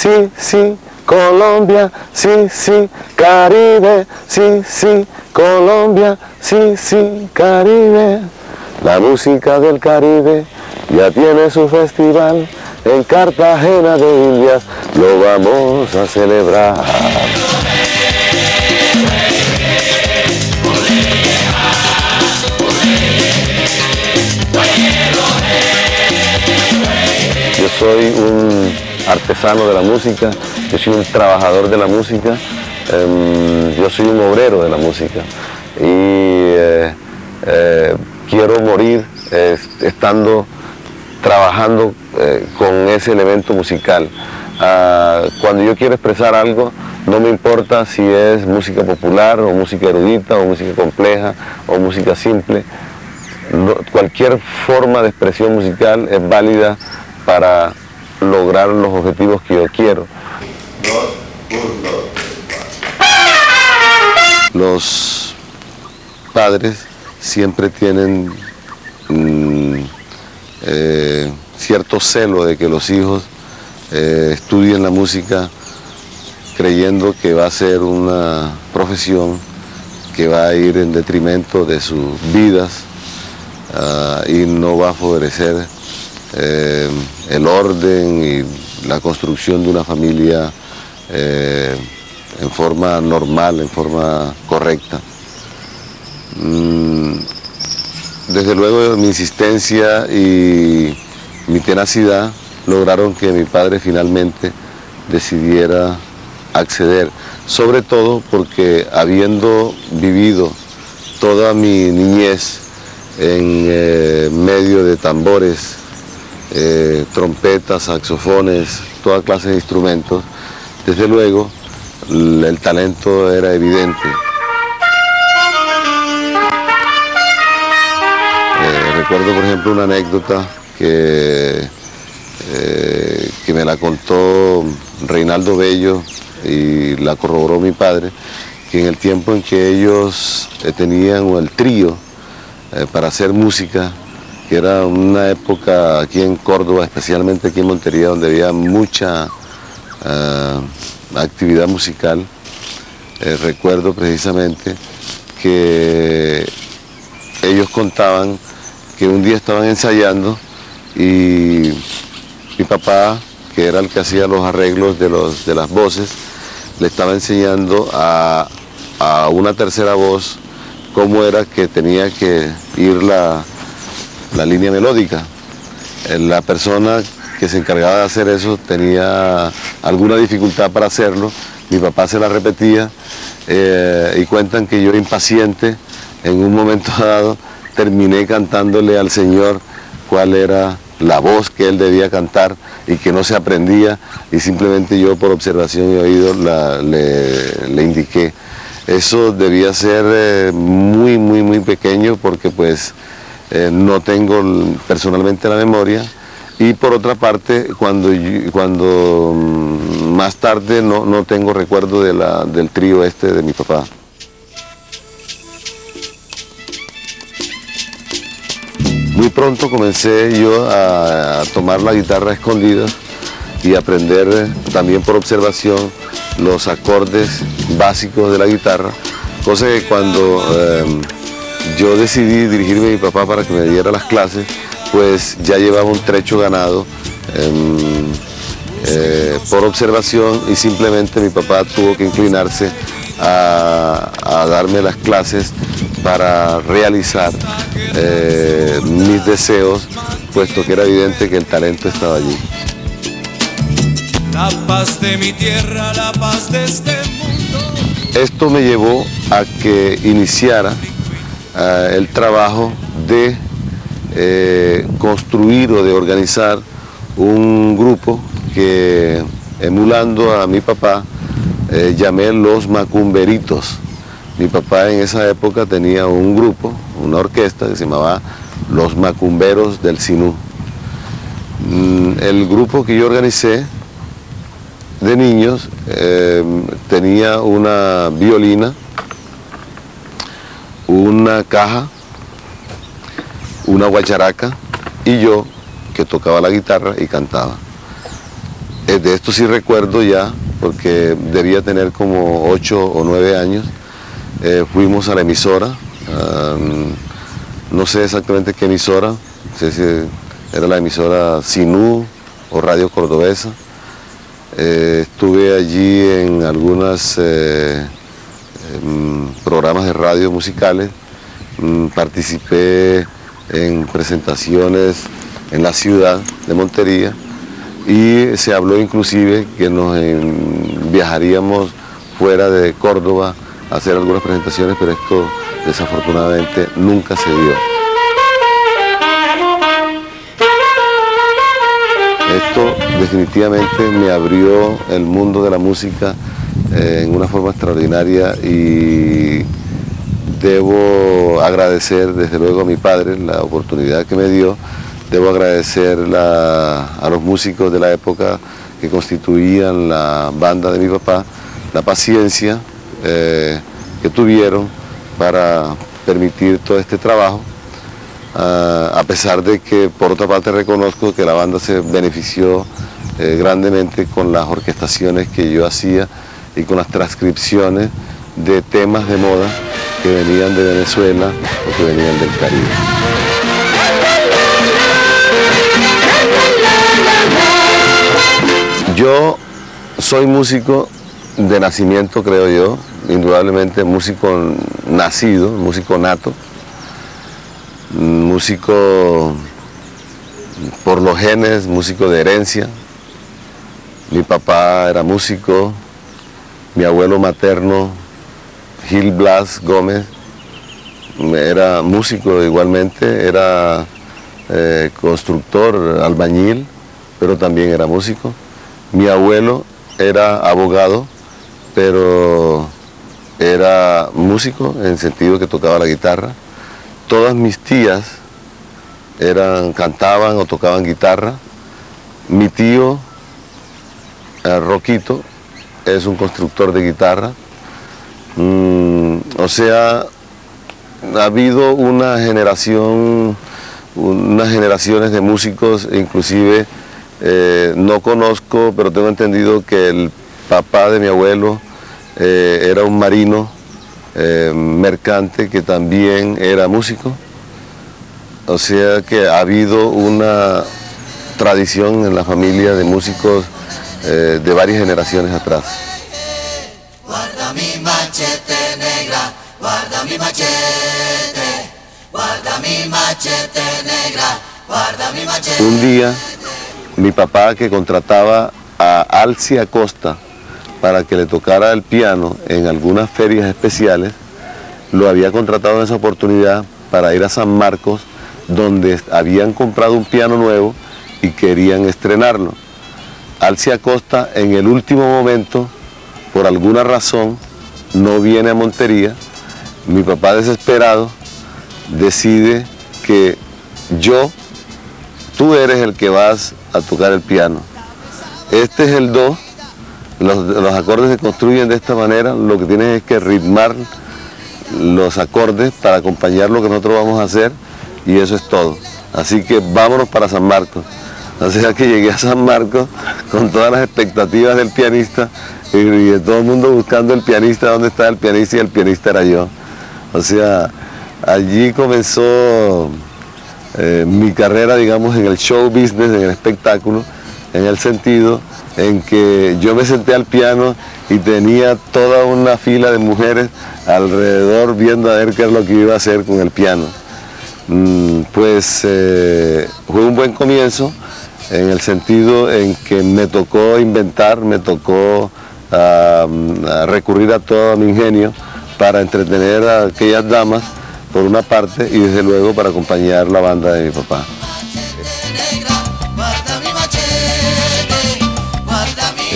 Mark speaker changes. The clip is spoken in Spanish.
Speaker 1: sí, sí, Colombia, sí, sí, Caribe, sí, sí, Colombia, sí, sí, Caribe. La música del Caribe ya tiene su festival en Cartagena de Indias, lo vamos a celebrar. Yo soy un artesano de la música, yo soy un trabajador de la música, yo soy un obrero de la música y quiero morir trabajando con ese elemento musical. Cuando yo quiero expresar algo, no me importa si es música popular o música erudita o música compleja o música simple. Cualquier forma de expresión musical es válida para lograr los objetivos que yo quiero. Los padres siempre tienen cierto celo de que los hijos estudien la música creyendo que va a ser una profesión que va a ir en detrimento de sus vidas y no va a favorecer el orden y la construcción de una familia en forma normal, en forma correcta. Desde luego mi insistencia y mi tenacidad lograron que mi padre finalmente decidiera acceder, sobre todo porque habiendo vivido toda mi niñez en medio de tambores, trompetas, saxofones, toda clase de instrumentos, desde luego el talento era evidente. Recuerdo por ejemplo una anécdota que me la contó Reinaldo Bello y la corroboró mi padre, que en el tiempo en que ellos tenían el trío para hacer música, que era una época aquí en Córdoba, especialmente aquí en Montería, donde había mucha actividad musical, recuerdo precisamente que ellos contaban que un día estaban ensayando y mi papá, que era el que hacía los arreglos de las voces, le estaba enseñando a una tercera voz cómo era que tenía que ir la línea melódica. La persona que se encargaba de hacer eso tenía alguna dificultad para hacerlo, mi papá se la repetía y cuentan que yo impaciente, en un momento dado, terminé cantándole al señor cuál era la voz que él debía cantar y que no se aprendía, y simplemente yo por observación y oído le indiqué. Eso debía ser muy pequeño porque pues no tengo personalmente la memoria, y por otra parte cuando más tarde no tengo recuerdo del trío de mi papá. Muy pronto comencé yo a tomar la guitarra a escondidas y aprender también por observación los acordes básicos de la guitarra, cosa que cuando yo decidí dirigirme a mi papá para que me diera las clases, pues ya llevaba un trecho ganado por observación, y simplemente mi papá tuvo que inclinarse a darme las clases para realizar mis deseos, puesto que era evidente que el talento estaba allí.
Speaker 2: La paz de mi tierra, la paz de este mundo.
Speaker 1: Esto me llevó a que iniciara el trabajo de construir o de organizar un grupo que, emulando a mi papá, llamé Los Macumberitos. Mi papá en esa época tenía un grupo, una orquesta que se llamaba Los Macumberos del Sinú. El grupo que yo organicé de niños tenía una violina, una caja, una guacharaca y yo, que tocaba la guitarra y cantaba. De esto sí recuerdo ya, porque debía tener como 8 o 9 años. Fuimos a la emisora, no sé exactamente qué emisora, no sé si era la emisora Sinú o Radio Cordobesa. Estuve allí en algunos programas de radio musicales, participé en presentaciones en la ciudad de Montería y se habló inclusive que nos viajaríamos fuera de Córdoba a hacer algunas presentaciones, pero esto desafortunadamente nunca se dio. Esto definitivamente me abrió el mundo de la música en una forma extraordinaria y debo agradecer desde luego a mi padre la oportunidad que me dio. Debo agradecer a los músicos de la época que constituían la banda de mi papá, la paciencia que tuvieron para permitir todo este trabajo, a pesar de que por otra parte reconozco que la banda se benefició grandemente con las orquestaciones que yo hacía y con las transcripciones de temas de moda que venían de Venezuela o que venían del Caribe. Yo soy músico de nacimiento, creo yo, indudablemente músico nacido, músico nato, músico por los genes, músico de herencia. Mi papá era músico, mi abuelo materno, Gil Blas Gómez, era músico igualmente, era constructor, albañil, pero también era músico. Mi abuelo era abogado, pero era músico en el sentido que tocaba la guitarra. Todas mis tías cantaban o tocaban guitarra. Mi tío, Roquito, es un constructor de guitarra. O sea, ha habido unas generaciones de músicos, inclusive no conozco, pero tengo entendido que el papá de mi abuelo era un marino mercante que también era músico. O sea que ha habido una tradición en la familia de músicos de varias generaciones atrás.
Speaker 2: Guarda mi machete negra, guarda mi machete, guarda mi machete negra, guarda mi machete.
Speaker 1: Un día, mi papá, que contrataba a Alcia Costa para que le tocara el piano en algunas ferias especiales, lo había contratado en esa oportunidad para ir a San Marcos, donde habían comprado un piano nuevo y querían estrenarlo. Alcia Costa, en el último momento, por alguna razón, no viene a Montería. Mi papá, desesperado, decide que tú eres el que vas a tocar el piano. Este es el do, los acordes se construyen de esta manera, lo que tienes es que ritmar los acordes para acompañar lo que nosotros vamos a hacer y eso es todo. Así que vámonos para San Marcos. O sea que llegué a San Marcos con todas las expectativas del pianista y de todo el mundo buscando el pianista, dónde está el pianista, y el pianista era yo. O sea, allí comenzó mi carrera, digamos, en el show business, en el espectáculo, en el sentido en que yo me senté al piano y tenía toda una fila de mujeres alrededor viendo a ver qué es lo que iba a hacer con el piano. Pues fue un buen comienzo en el sentido en que me tocó inventar, me tocó recurrir a todo mi ingenio para entretener a aquellas damas por una parte y desde luego para acompañar la banda de mi papá.